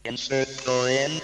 Insert in.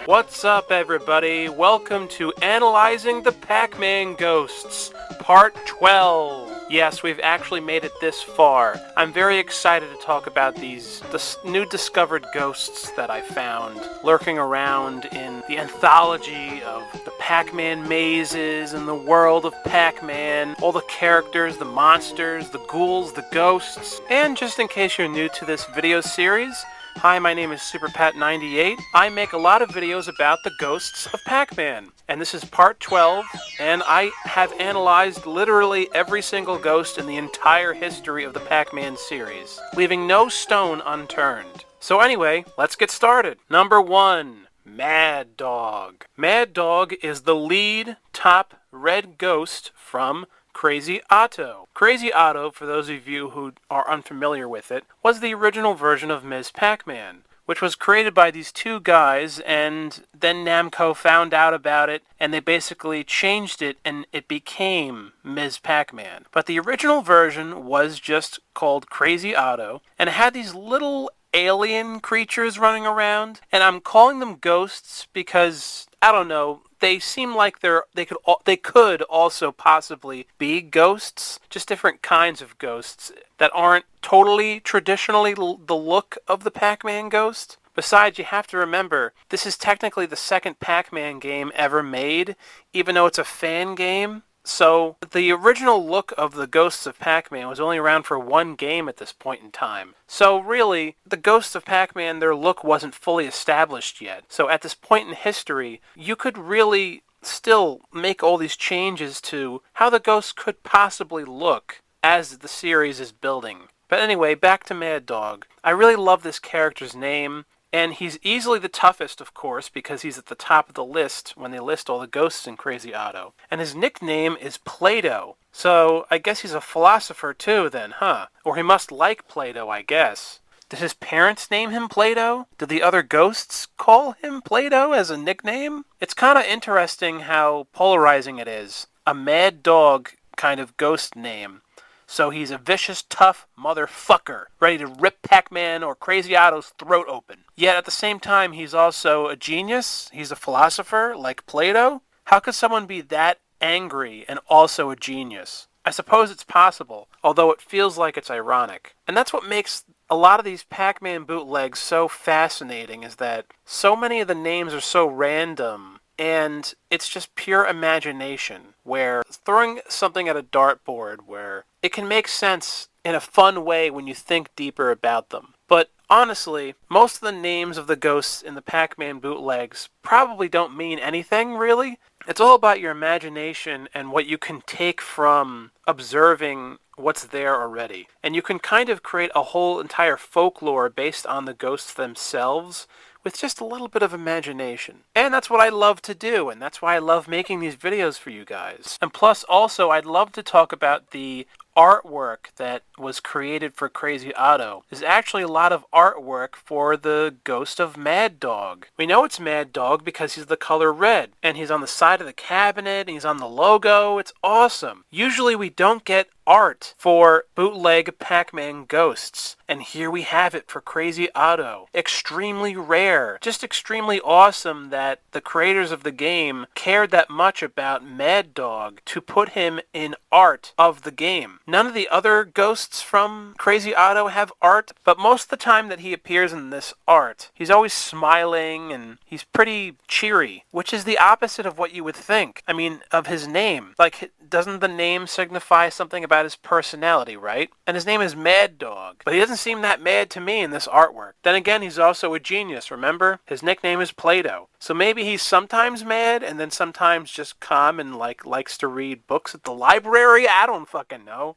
What's up, everybody? Welcome to Analyzing the Pac-Man Ghosts, Part 12. Yes, we've actually made it this far. I'm very excited to talk about these new discovered ghosts that I found lurking around in the anthology of the Pac-Man mazes and the world of Pac-Man, all the characters, the monsters, the ghouls, the ghosts. And just in case you're new to this video series, hi, my name is SuperPat98. I make a lot of videos about the ghosts of Pac-Man. And this is part 12, and I have analyzed literally every single ghost in the entire history of the Pac-Man series, leaving no stone unturned. So anyway, let's get started. Number 1, Mad Dog. Mad Dog is the lead top red ghost from Crazy Otto. Crazy Otto, for those of you who are unfamiliar with it, was the original version of Ms. Pac-Man, which was created by these two guys, and then Namco found out about it, and they basically changed it, and it became Ms. Pac-Man. But the original version was just called Crazy Otto, and it had these little alien creatures running around, and I'm calling them ghosts because, I don't know, they seem like they could also possibly be ghosts, just different kinds of ghosts that aren't totally traditionally the look of the Pac-Man ghost. Besides, you have to remember, this is technically the second Pac-Man game ever made, even though it's a fan game. So, the original look of the Ghosts of Pac-Man was only around for one game at this point in time. So really, the Ghosts of Pac-Man, their look wasn't fully established yet. So at this point in history, you could really still make all these changes to how the ghosts could possibly look as the series is building. But anyway, back to Mad Dog. I really love this character's name. And he's easily the toughest, of course, because he's at the top of the list when they list all the ghosts in Crazy Otto. And his nickname is Play-Doh. So I guess he's a philosopher too then, huh? Or he must like Play-Doh, I guess. Did his parents name him Play-Doh? Did the other ghosts call him Play-Doh as a nickname? It's kind of interesting how polarizing it is. A Mad Dog kind of ghost name. So he's a vicious, tough motherfucker, ready to rip Pac-Man or Crazy Otto's throat open. Yet at the same time, he's also a genius. He's a philosopher, like Plato. How could someone be that angry and also a genius? I suppose it's possible, although it feels like it's ironic. And that's what makes a lot of these Pac-Man bootlegs so fascinating, is that so many of the names are so random. And it's just pure imagination, where throwing something at a dartboard where it can make sense in a fun way when you think deeper about them. But honestly, most of the names of the ghosts in the Pac-Man bootlegs probably don't mean anything, really. It's all about your imagination and what you can take from observing what's there already. And you can kind of create a whole entire folklore based on the ghosts themselves, with just a little bit of imagination. And that's what I love to do, and that's why I love making these videos for you guys. And plus, also, I'd love to talk about the artwork that was created for Crazy Otto. There's actually a lot of artwork for the ghost of Mad Dog. We know it's Mad Dog because he's the color red, and he's on the side of the cabinet, and he's on the logo. It's awesome. Usually we don't get art for bootleg Pac-Man ghosts, and here we have it for Crazy Otto. Extremely rare. Just extremely awesome that the creators of the game cared that much about Mad Dog to put him in art of the game. None of the other ghosts from Crazy Otto have art, but most of the time that he appears in this art, he's always smiling and he's pretty cheery, which is the opposite of what you would think. I mean, of his name. Like, doesn't the name signify something about his personality, right? And his name is Mad Dog, but he doesn't seem that mad to me in this artwork. Then again, he's also a genius, remember? His nickname is Play-Doh. So maybe he's sometimes mad and then sometimes just calm and likes to read books at the library? I don't fucking know.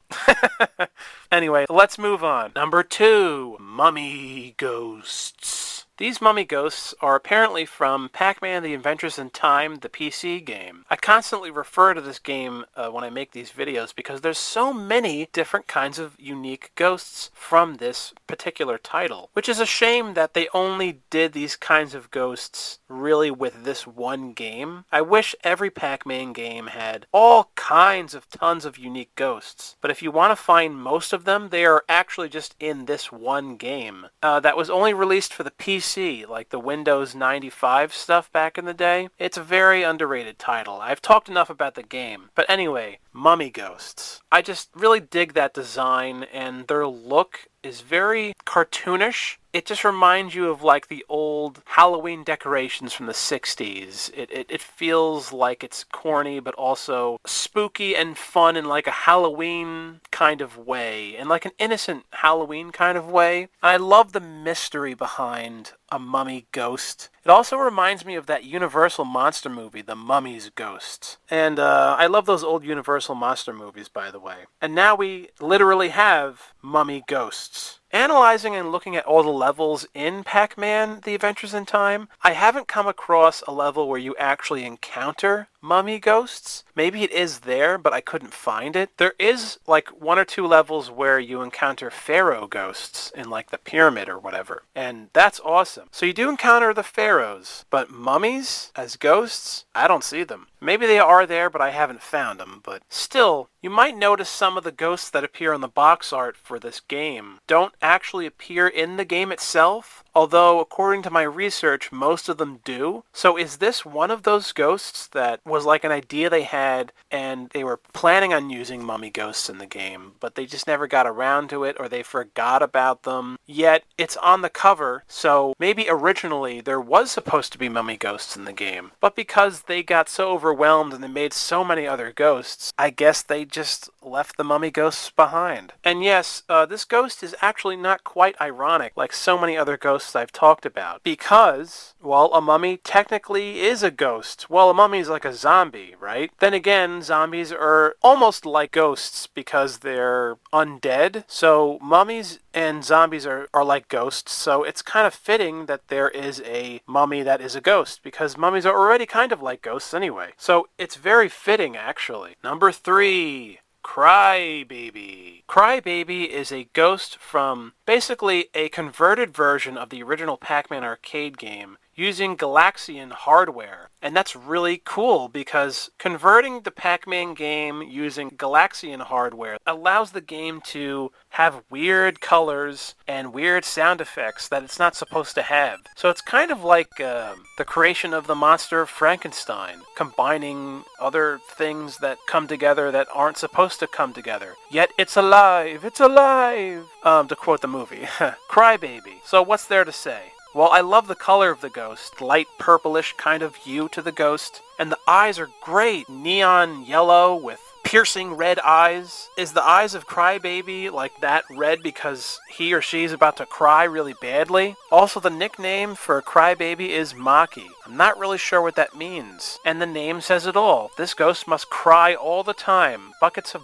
Anyway, let's move on. Number 2, Mummy Ghosts. These mummy ghosts are apparently from Pac-Man The Adventures in Time, the PC game. I constantly refer to this game when I make these videos because there's so many different kinds of unique ghosts from this particular title, which is a shame that they only did these kinds of ghosts really with this one game. I wish every Pac-Man game had all kinds of tons of unique ghosts, but if you want to find most of them, they are actually just in this one game. That was only released for the PC, like the Windows 95 stuff back in the day. It's a very underrated title. I've talked enough about the game. But anyway, mummy ghosts. I just really dig that design, and their look is very cartoonish. It just reminds you of like the old Halloween decorations from the 60s. It feels like it's corny but also spooky and fun in like a Halloween kind of way, in like an innocent Halloween kind of way. I love the mystery behind a mummy ghost. It also reminds me of that Universal monster movie, The Mummy's Ghost. And I love those old Universal monster movies, by the way. And now we literally have mummy ghosts. Analyzing and looking at all the levels in Pac-Man The Adventures in Time, I haven't come across a level where you actually encounter mummy ghosts. Maybe it is there, but I couldn't find it. There is like 1 or 2 levels where you encounter pharaoh ghosts in like the pyramid or whatever, and that's awesome. So you do encounter the pharaohs, but mummies as ghosts? I don't see them. Maybe they are there, but I haven't found them. But still, you might notice some of the ghosts that appear on the box art for this game don't actually appear in the game itself, although according to my research, most of them do. So is this one of those ghosts that was like an idea they had and they were planning on using mummy ghosts in the game, but they just never got around to it or they forgot about them? Yet it's on the cover, so maybe originally there was supposed to be mummy ghosts in the game, but because they got so overwhelmed and they made so many other ghosts, I guess they just left the mummy ghosts behind. And yes, this ghost is actually not quite ironic like so many other ghosts I've talked about, because, well, a mummy technically is a ghost. Well, a mummy's like a zombie, right? Then again, zombies are almost like ghosts because they're undead, so mummies and zombies are like ghosts, so it's kind of fitting that there is a mummy that is a ghost, because mummies are already kind of like ghosts anyway. So it's very fitting, actually. Number 3. Crybaby. Crybaby is a ghost from basically a converted version of the original Pac-Man arcade game using Galaxian hardware. And that's really cool because converting the Pac-Man game using Galaxian hardware allows the game to have weird colors and weird sound effects that it's not supposed to have. So it's kind of like the creation of the monster Frankenstein, combining other things that come together that aren't supposed to come together. Yet it's alive! It's alive! To quote the movie. Crybaby. So what's there to say? Well, I love the color of the ghost, light purplish kind of hue to the ghost, and the eyes are great, neon yellow with piercing red eyes. Is the eyes of Crybaby like that red because he or she is about to cry really badly? Also, the nickname for Crybaby is Maki. I'm not really sure what that means, and the name says it all. This ghost must cry all the time, buckets of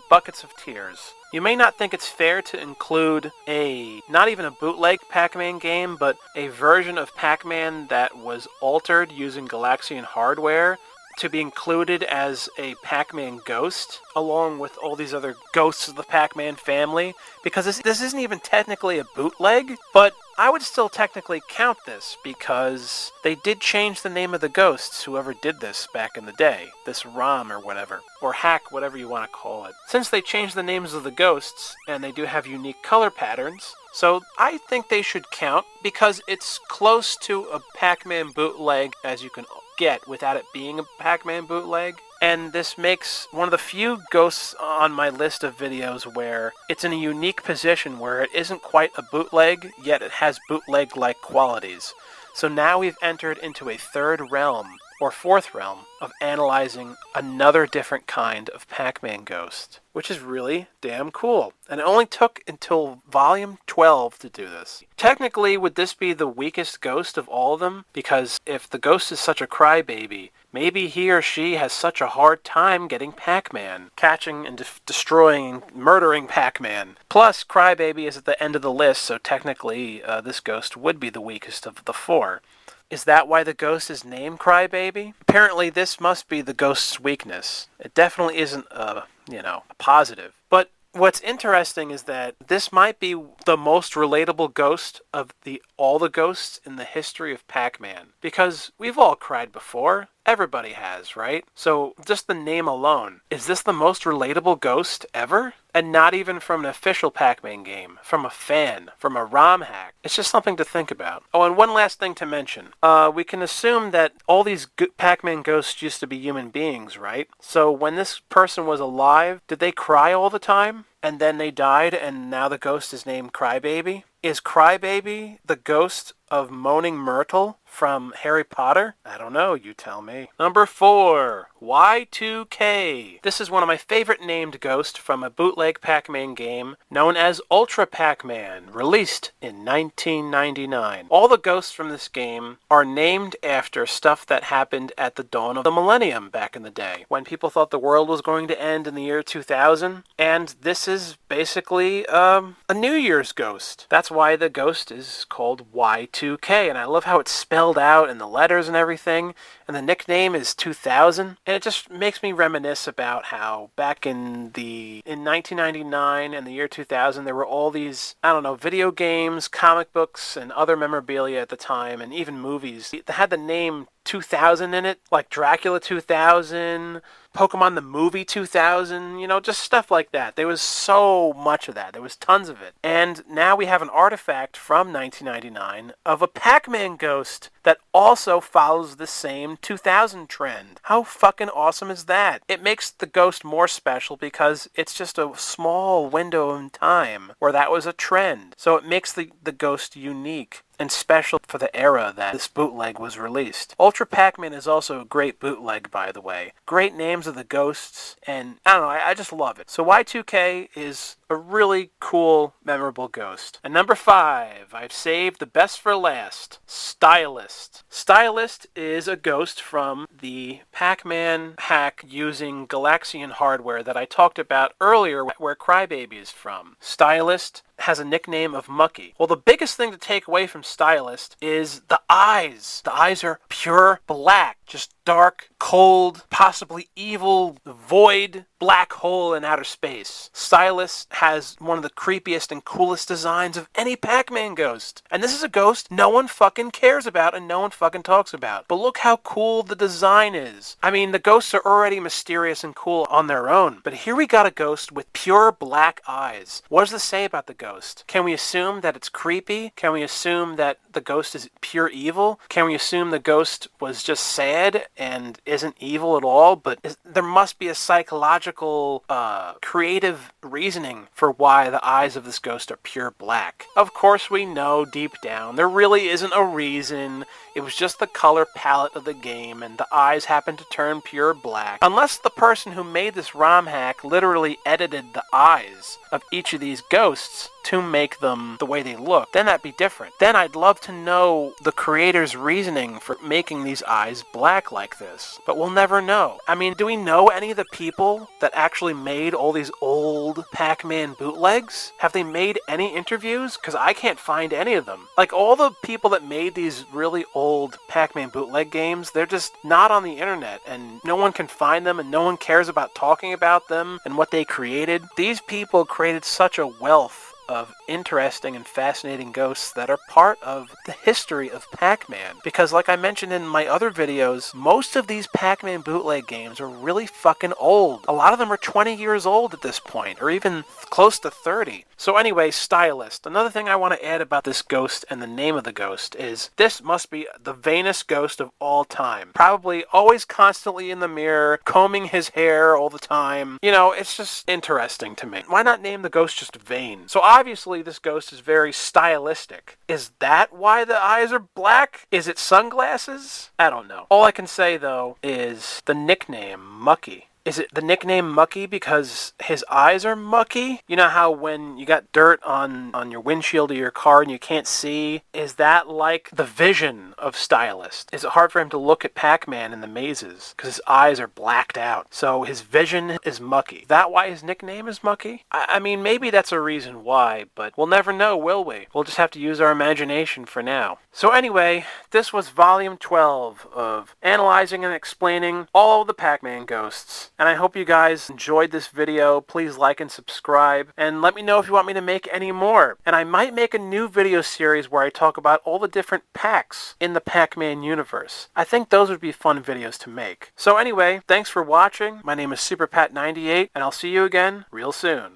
tears. You may not think it's fair to include not even a bootleg Pac-Man game, but a version of Pac-Man that was altered using Galaxian hardware to be included as a Pac-Man ghost, along with all these other ghosts of the Pac-Man family, because this isn't even technically a bootleg, but I would still technically count this, because they did change the name of the ghosts, whoever did this back in the day, this ROM or whatever, or hack, whatever you want to call it. Since they changed the names of the ghosts, and they do have unique color patterns, so I think they should count, because it's close to a Pac-Man bootleg as you can get without it being a Pac-Man bootleg. And this makes one of the few ghosts on my list of videos where it's in a unique position where it isn't quite a bootleg, yet it has bootleg-like qualities. So now we've entered into a third realm, or fourth realm, of analyzing another different kind of Pac-Man ghost, which is really damn cool. And it only took until volume 12 to do this. Technically, would this be the weakest ghost of all of them? Because if the ghost is such a crybaby, Maybe he or she has such a hard time getting Pac-Man, catching and destroying, murdering Pac-Man. Plus, Crybaby is at the end of the list, so technically this ghost would be the weakest of the four. Is that why the ghost is named Crybaby? Apparently this must be the ghost's weakness. It definitely isn't a positive. But what's interesting is that this might be the most relatable ghost of all the ghosts in the history of Pac-Man. Because we've all cried before. Everybody has, right? So just the name alone. Is this the most relatable ghost ever? And not even from an official Pac-Man game. From a fan. From a ROM hack. It's just something to think about. Oh, and one last thing to mention. We can assume that all these Pac-Man ghosts used to be human beings, right? So when this person was alive, did they cry all the time? And then they died and now the ghost is named Crybaby? Is Crybaby the ghost of Moaning Myrtle from Harry Potter? I don't know, you tell me. Number 4, Y2K. This is one of my favorite named ghosts from a bootleg Pac-Man game known as Ultra Pac-Man, released in 1999. All the ghosts from this game are named after stuff that happened at the dawn of the millennium back in the day, when people thought the world was going to end in the year 2000, and this is basically a New Year's ghost. That's why the ghost is called Y2K, and I love how it's spelled out in the letters and everything, and the nickname is 2000, and it just makes me reminisce about how back in 1999 and the year 2000 there were all these, video games, comic books, and other memorabilia at the time, and even movies that had the name 2000 in it, like Dracula 2000, Pokemon the movie 2000, just stuff like that. There was so much of that. There was tons of it. And now we have an artifact from 1999 of a Pac-Man ghost that also follows the same 2000 trend. How fucking awesome is that? It makes the ghost more special because it's just a small window in time where that was a trend. So it makes the ghost unique and special for the era that this bootleg was released. Ultra Pac-Man is also a great bootleg, by the way. Great names of the ghosts, and I just love it. So Y2K is a really cool, memorable ghost. And number 5, I've saved the best for last, Stylist. Stylist is a ghost from the Pac-Man hack using Galaxian hardware that I talked about earlier, where Crybaby is from. Stylist has a nickname of Mucky. Well, the biggest thing to take away from Stylist is the eyes. The eyes are pure black, just dark, cold, possibly evil, void, black hole in outer space. Stylist has one of the creepiest and coolest designs of any Pac-Man ghost. And this is a ghost no one fucking cares about and no one fucking talks about. But look how cool the design is. I mean, the ghosts are already mysterious and cool on their own, but here we got a ghost with pure black eyes. What does this say about the ghost? Can we assume that it's creepy? Can we assume that the ghost is pure evil? Can we assume the ghost was just sad and isn't evil at all? But there must be a psychological, creative reasoning for why the eyes of this ghost are pure black. Of course we know deep down there really isn't a reason. It was just the color palette of the game and the eyes happened to turn pure black. Unless the person who made this ROM hack literally edited the eyes of each of these ghosts to make them the way they look, then that'd be different. Then I'd love to know the creator's reasoning for making these eyes black like this. But we'll never know. I mean, do we know any of the people that actually made all these old Pac-Man bootlegs? Have they made any interviews? Because I can't find any of them. Like, all the people that made these really old Pac-Man bootleg games, they're just not on the internet, and no one can find them, and no one cares about talking about them and what they created. These people created such a wealth of interesting and fascinating ghosts that are part of the history of Pac-Man. Because like I mentioned in my other videos, most of these Pac-Man bootleg games are really fucking old. A lot of them are 20 years old at this point, or even close to 30. So anyway, Stylist. Another thing I want to add about this ghost and the name of the ghost is this must be the vainest ghost of all time. Probably always constantly in the mirror, combing his hair all the time. It's just interesting to me. Why not name the ghost just Vain? So obviously this ghost is very stylistic. Is that why the eyes are black? Is it sunglasses? I don't know. All I can say though is the nickname Mucky Is it the nickname Mucky because his eyes are mucky? You know how when you got dirt on your windshield of your car and you can't see? Is that like the vision of Stylist? Is it hard for him to look at Pac-Man in the mazes because his eyes are blacked out? So his vision is mucky. Is that why his nickname is Mucky? I mean, maybe that's a reason why, but we'll never know, will we? We'll just have to use our imagination for now. So anyway, this was volume 12 of analyzing and explaining all the Pac-Man ghosts. And I hope you guys enjoyed this video. Please like and subscribe. And let me know if you want me to make any more. And I might make a new video series where I talk about all the different Pacs in the Pac-Man universe. I think those would be fun videos to make. So anyway, thanks for watching. My name is SuperPat98, and I'll see you again real soon.